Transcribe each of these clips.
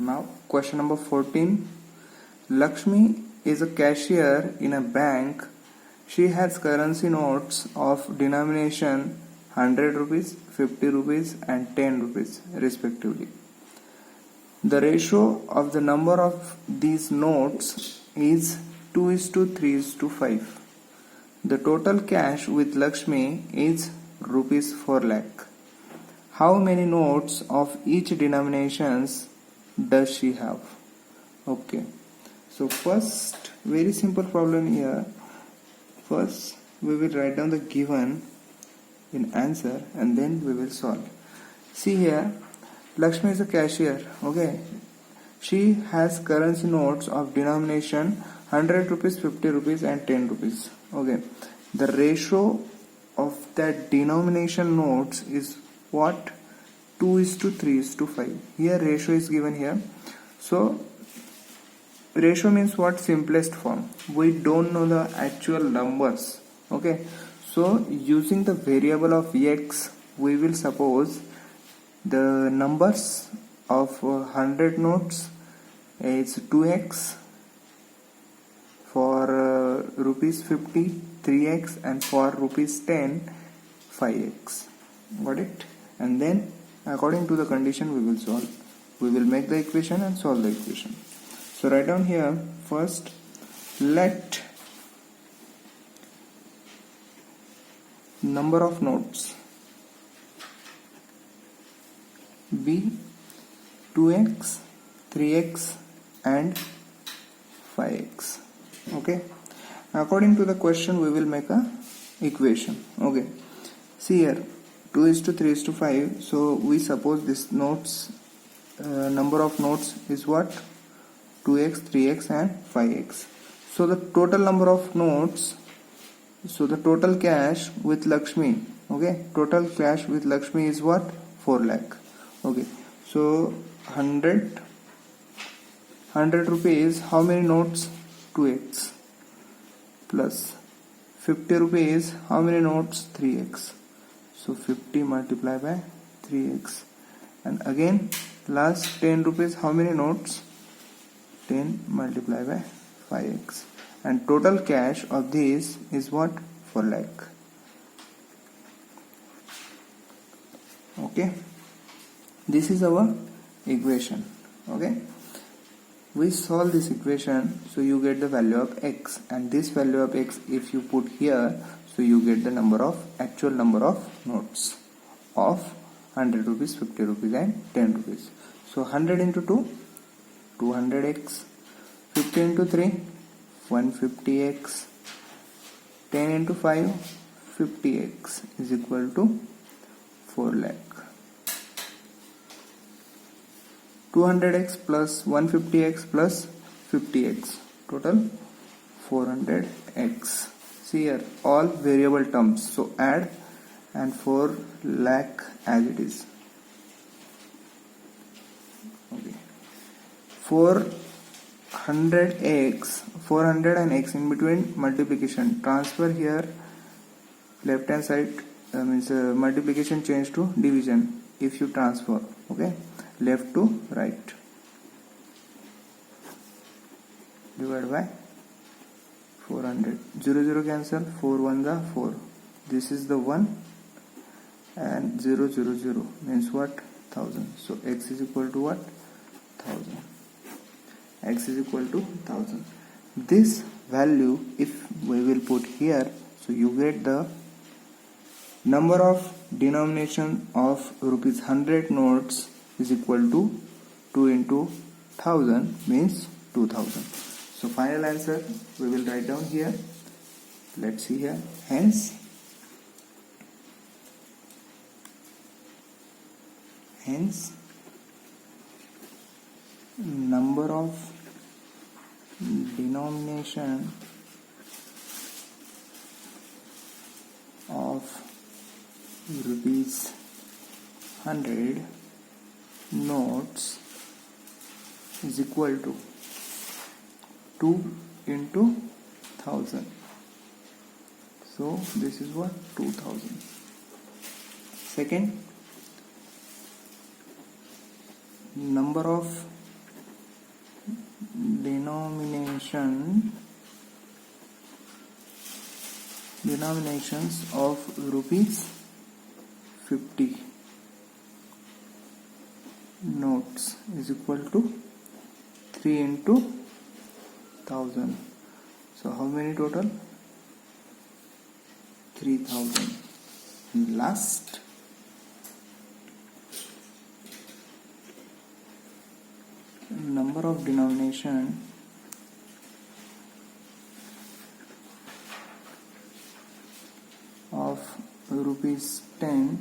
Now question number 14. Lakshmi is a cashier in a bank. She has currency notes of denomination 100 rupees, 50 rupees and 10 rupees respectively. The ratio of the number of these notes is 2:3:5. The total cash with Lakshmi is rupees 4 lakh. How many notes of each denominations does she have? Okay. So first, very simple problem here. First, we will write down the given in answer and then we will solve. See here, Lakshmi is a cashier. Okay. She has currency notes of denomination 100 rupees, 50 rupees and 10 rupees. Okay. The ratio of that denomination notes is what? 2:3:5. Here ratio is given here. So ratio means what? Simplest form. We don't know the actual numbers. Okay. So using the variable of x, we will suppose the numbers of 100 notes is 2x, for rupees 50 3x and for rupees 10 5x. Got it? And then according to the condition we will solve. We will make the equation and solve the equation. So write down here, first let number of notes be 2x, 3x and 5x. Okay. According to the question we will make a equation. Okay. See here, 2:3:5. So we suppose this notes number of notes is what? 2x, 3x and 5x. So the total number of notes, so the total cash with Lakshmi, okay, total cash with Lakshmi is what? 4 lakh. Okay. So 100 rupees, how many notes? 2x, plus 50 rupees, how many notes? 3x. So 50 multiplied by 3x. And again last 10 rupees, how many notes? 10 multiplied by 5x. And total cash of this is what? 4 lakh. Okay. This is our equation. Okay. We solve this equation, so you get the value of x, and this value of x if you put here, so you get the number of actual number of notes of 100 rupees, 50 rupees and 10 rupees. So 100 into 2, 200x, 50 into 3, 150x, 10 into 5, 50x is equal to 4 lakh. 200x plus 150x plus 50x, total 400x. See here, all variable terms, so add and 4 lakh as it is. Okay. 400x, 400 and x in between multiplication, transfer here left hand side, means multiplication change to division if you transfer. Okay. Left to right, divided by 400. 0 0 cancel, 4 1 the 4. This is the 1 and 0 0 0 means what? 1000. So x is equal to what? 1000. X is equal to 1000. This value if we will put here, so you get the number of denomination of rupees 100 notes is equal to 2 into 1000 means 2000. So final answer we will write down here. Let's see here. Hence number of denomination of rupees 100 notes is equal to 2 into 1000. So this is what? 2000. Second, number of denominations of rupees 50 notes is equal to 3 into 1000. So how many total? 3000. And last, number of denomination of rupees 10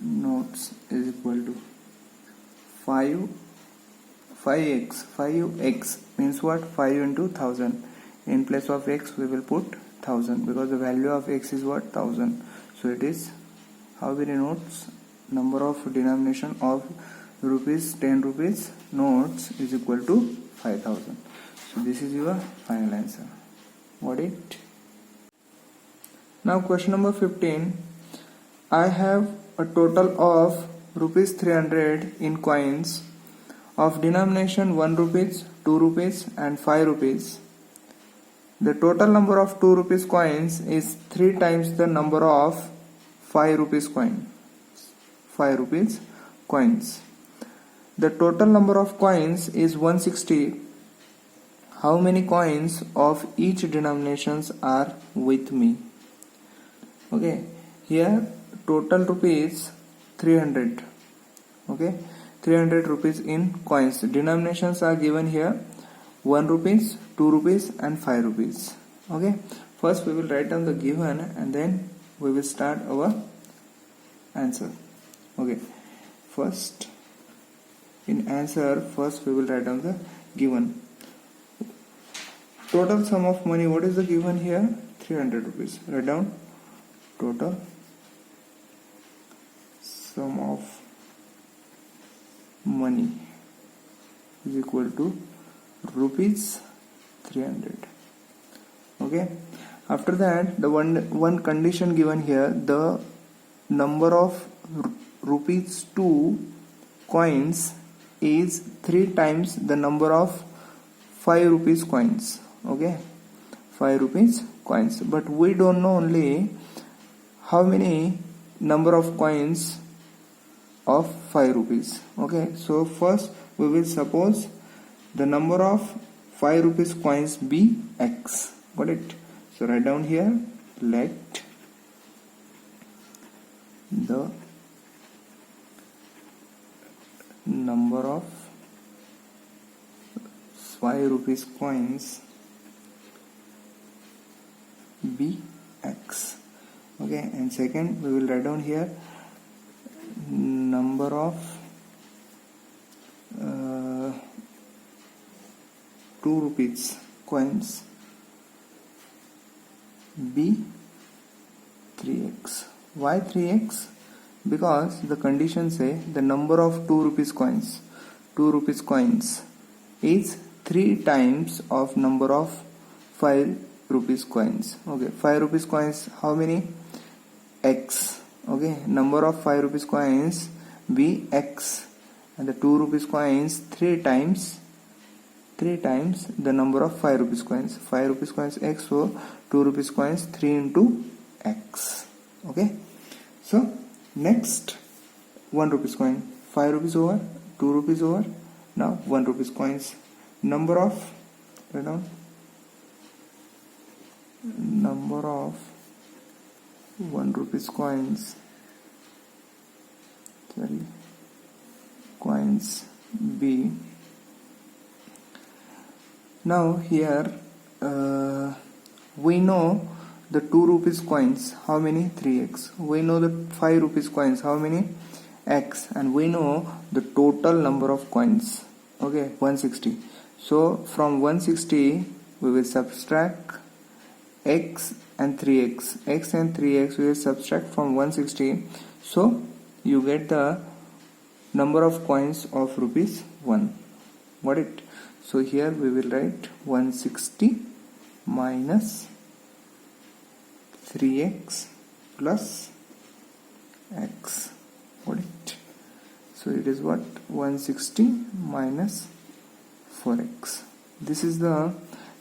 notes is equal to 5x means what? 5 into 1000. In place of x we will put 1000 because the value of x is what? 1000. So it is how many notes? Number of denomination of rupees 10 rupees notes is equal to 5000. So this is your final answer. Got it? Now question number 15. I have a total of rupees 300 in coins of denomination 1 rupees, 2 rupees and 5 rupees. The total number of 2 rupees coins is 3 times the number of 5 rupees coin. 5 rupees coins. The total number of coins is 160. How many coins of each denominations are with me? Okay, here total rupees 300. Okay, 300 rupees in coins. Denominations are given here 1 rupees, 2 rupees and 5 rupees. Okay, first we will write down the given and then we will start our answer. Okay, first in answer, first we will write down the given. Total sum of money, what is the given here? 300 rupees. Write down total sum of money is equal to rupees 300. Okay, after that the one condition given here, the number of rupees 2 coins is 3 times the number of 5 rupees coins. Okay, 5 rupees coins, but we don't know only how many number of coins of 5 rupees. Okay, so first we will suppose the number of 5 rupees coins be x. Got it? So write down here, let the number of 5 rupees coins be x. Okay, and second we will write down here number of 2 rupees coins be 3x. Why 3x? Because the condition say the number of 2 rupees coins is 3 times of number of 5 rupees coins. Okay, 5 rupees coins how many? X. Okay, number of 5 rupees coins be x, and the 2 rupees coins 3 times the number of 5 rupees coins. 5 rupees coins x, so 2 rupees coins 3 into x. Okay, so next 1 rupees coin, 5 rupees over, 2 rupees over, now 1 rupees coins. Number of, write down, number of 1 rupees coins, coins B. Now here we know the 2 rupees coins how many? 3x. We know the 5 rupees coins how many? X. And we know the total number of coins. Okay, 160. So from 160 we will subtract x and 3x. X and 3x we will subtract from 160. So you get the number of coins of rupees 1. Got it? So here we will write 160 minus 3x plus x. Got it? So it is what? 160 minus 4x. This is the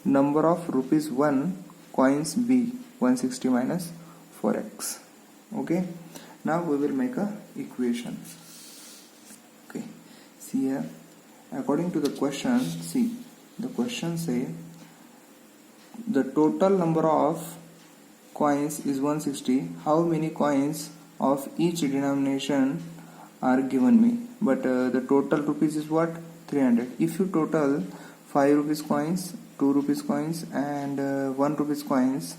number of rupees 1 coins B, 160 minus 4x. Okay, now we will make a equation. Okay, see here, according to the question, see the question say the total number of coins is 160. How many coins of each denomination are given me? But the total rupees is what? 300. If you total 5 rupees coins, 2 rupees coins and 1 rupees coins,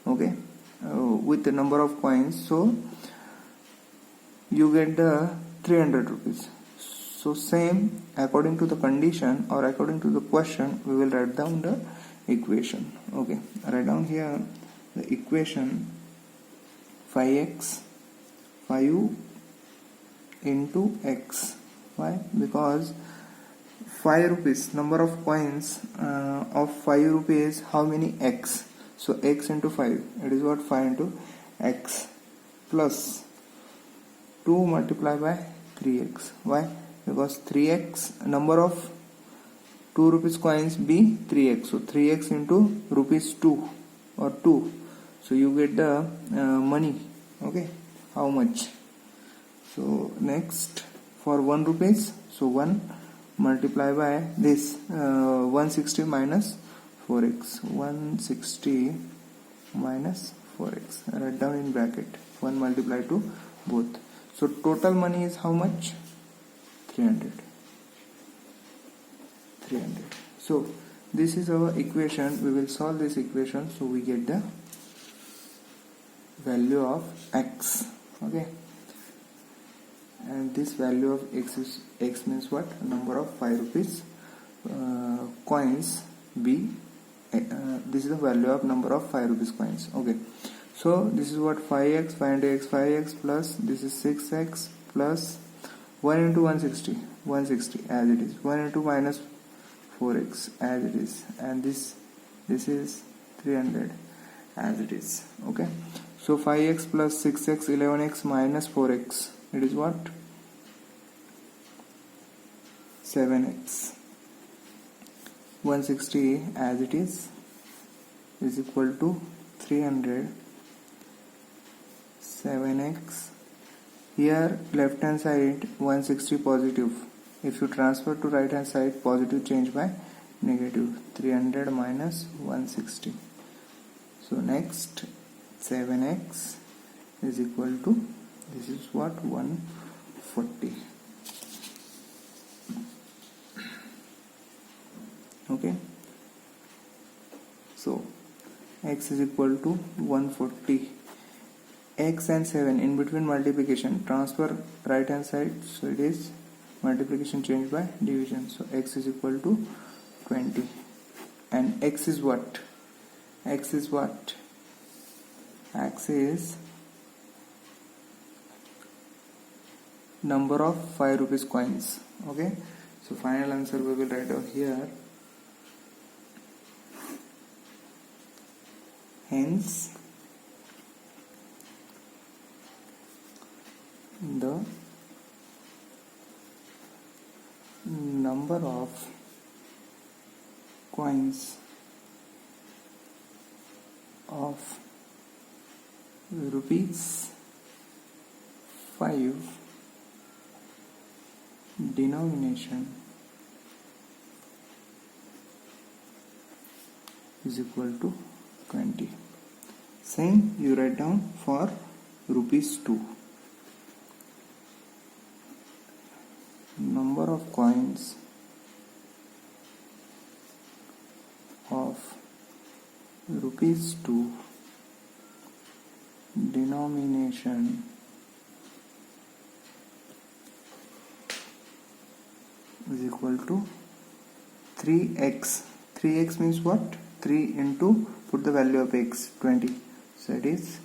okay, with the number of coins, so you get the 300 rupees. So same, according to the condition or according to the question, we will write down the equation. Okay, write down here the equation 5x 5 into x. Why? Because 5 rupees, number of coins of 5 rupees, how many x? So x into 5, it is what? 5 into x plus 2 multiplied by 3x. Why? Because 3x, number of 2 rupees coins be 3x. So 3x into rupees 2 or 2. So you get the money. Okay, how much? So next for 1 rupees, so 1 multiply by this 160 minus 4x. 160 minus 4x. Write down in bracket. 1 multiply to both. So total money is how much? 300. So this is our equation. We will solve this equation, so we get the value of x. Okay, and this value of x means what? Number of 5 rupees coins B. This is the value of number of 5 rupees coins. Okay, so this is what? 5x, 5 into x, 5x plus this is 6x plus 1 into 160 as it is, 1 into minus 4x as it is, and this is 300 as it is. Okay, so 5x plus 6x 11x minus 4x, it is what? 7x. 160 as it is equal to 300. 7x. Here left hand side 160 positive. If you transfer to right hand side, positive change by negative. 300 minus 160. So next 7x is equal to, this is what? 140. Okay, so x is equal to 140. X and 7 in between multiplication, transfer right hand side, so it is multiplication change by division. So x is equal to 20. And x is what? X is what? X is number of 5 rupees coins. Okay, so final answer we will write out here. Hence the number of coins of rupees 5 denomination is equal to 20. Same you write down for rupees 2. Number of coins of rupees 2 denomination is equal to 3x. 3x means what? 3 into, put the value of x, 20. So it is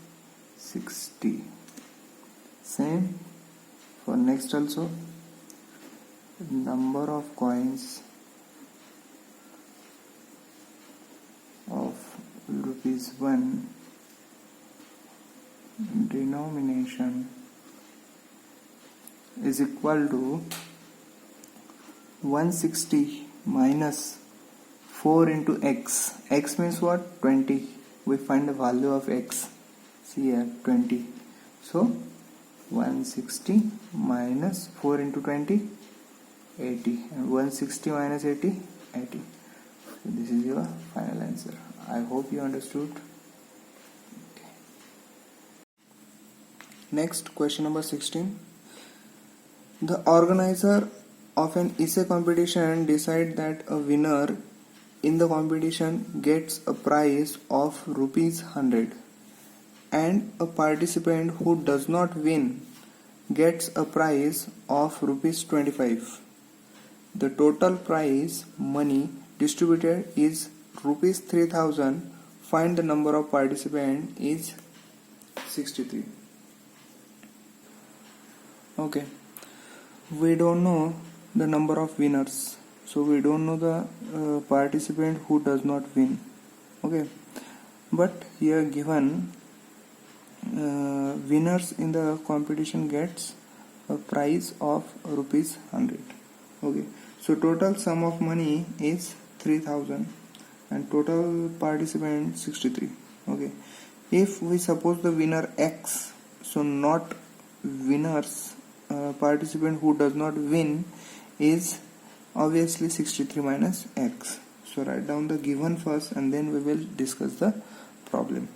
60. Same for next also. Number of coins of rupees 1 denomination is equal to 160 minus 4 into x. X means what? 20. We find the value of x. See here, 20. So 160 minus 4 into 20, 80. And 160 minus 80, 80. So this is your final answer. I hope you understood. Okay. Next, question number 16. The organizer of an essay competition decide that a winner in the competition gets a prize of rupees 100 and a participant who does not win gets a prize of rupees 25. The total prize money distributed is rupees 3000. Find the number of participants is 63. Okay, we don't know the number of winners, so we don't know the participant who does not win. Okay, but here given winners in the competition gets a prize of rupees 100. Okay, so total sum of money is 3000 and total participant 63. Okay, if we suppose the winner X, so not winners, participant who does not win is obviously 63 minus X. So write down the given first and then we will discuss the problem.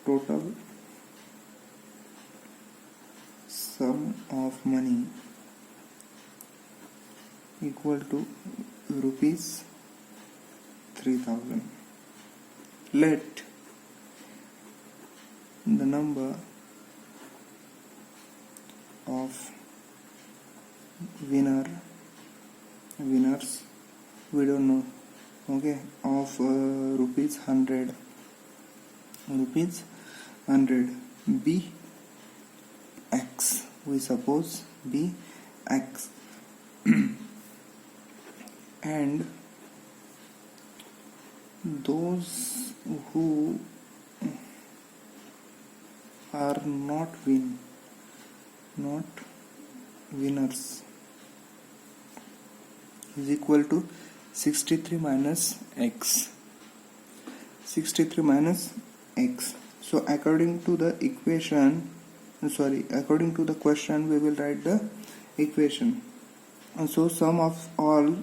Total sum of money equal to rupees 3000. Let the number of winners we don't know, okay, of rupees 100 be X. We suppose be X and those who are not winners is equal to 63 minus X. 63 minus X. So according to the question we will write the equation. And so sum of all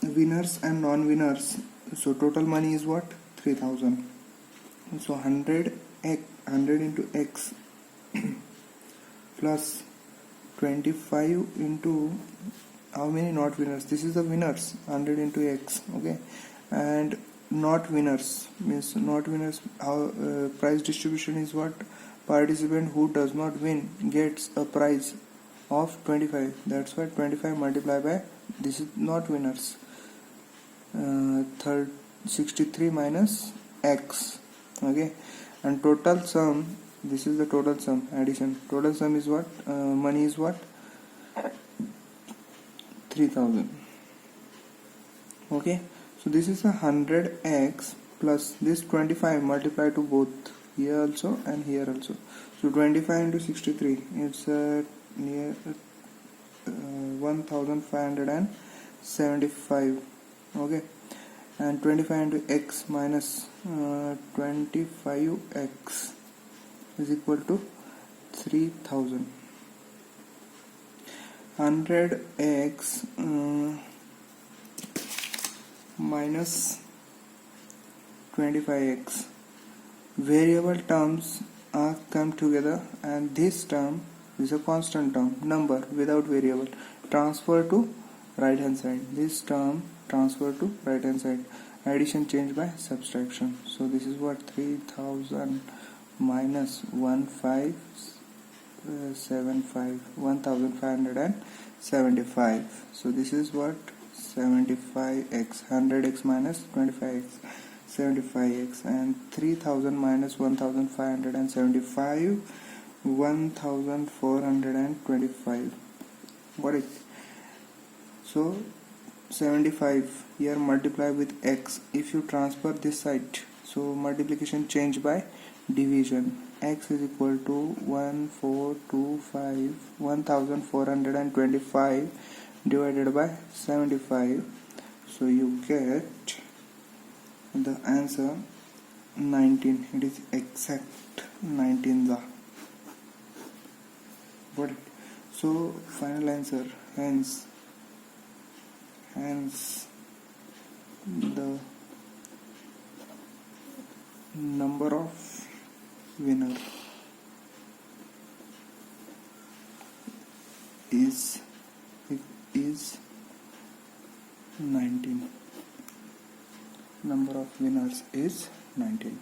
winners and non-winners, so total money is what? 3000. So 100 into X plus 25 into how many not winners? This is the winners, 100 into X. Okay, and not winners means how prize distribution is what? Participant who does not win gets a prize of 25. That's why 25 multiplied by this is not winners. 63 minus X. Okay, and total sum, this is the total sum, addition. Total sum is what? Money is what? 3000. Okay, so this is 100x plus this 25 multiplied to both here also and here also. So 25 into 63, it's near 1575. Okay, and 25 into x minus 25x is equal to 3000. 100x minus 25x. Variable terms are come together and this term is a constant term, number without variable. Transfer to right hand side. This term transfer to right hand side. Addition changed by subtraction. So this is what? 3000 minus 1575. So this is what? 75x. 100x minus 25x, 75x, and 3000 minus 1575, 1425. Got it? So 75 here multiply with x. If you transfer this side, so multiplication change by division. x is equal to 1425 divided by 75. So you get the answer 19. It is exact 19 the. Got it? So final answer, hence the number of winner is 19. Number of winners is 19.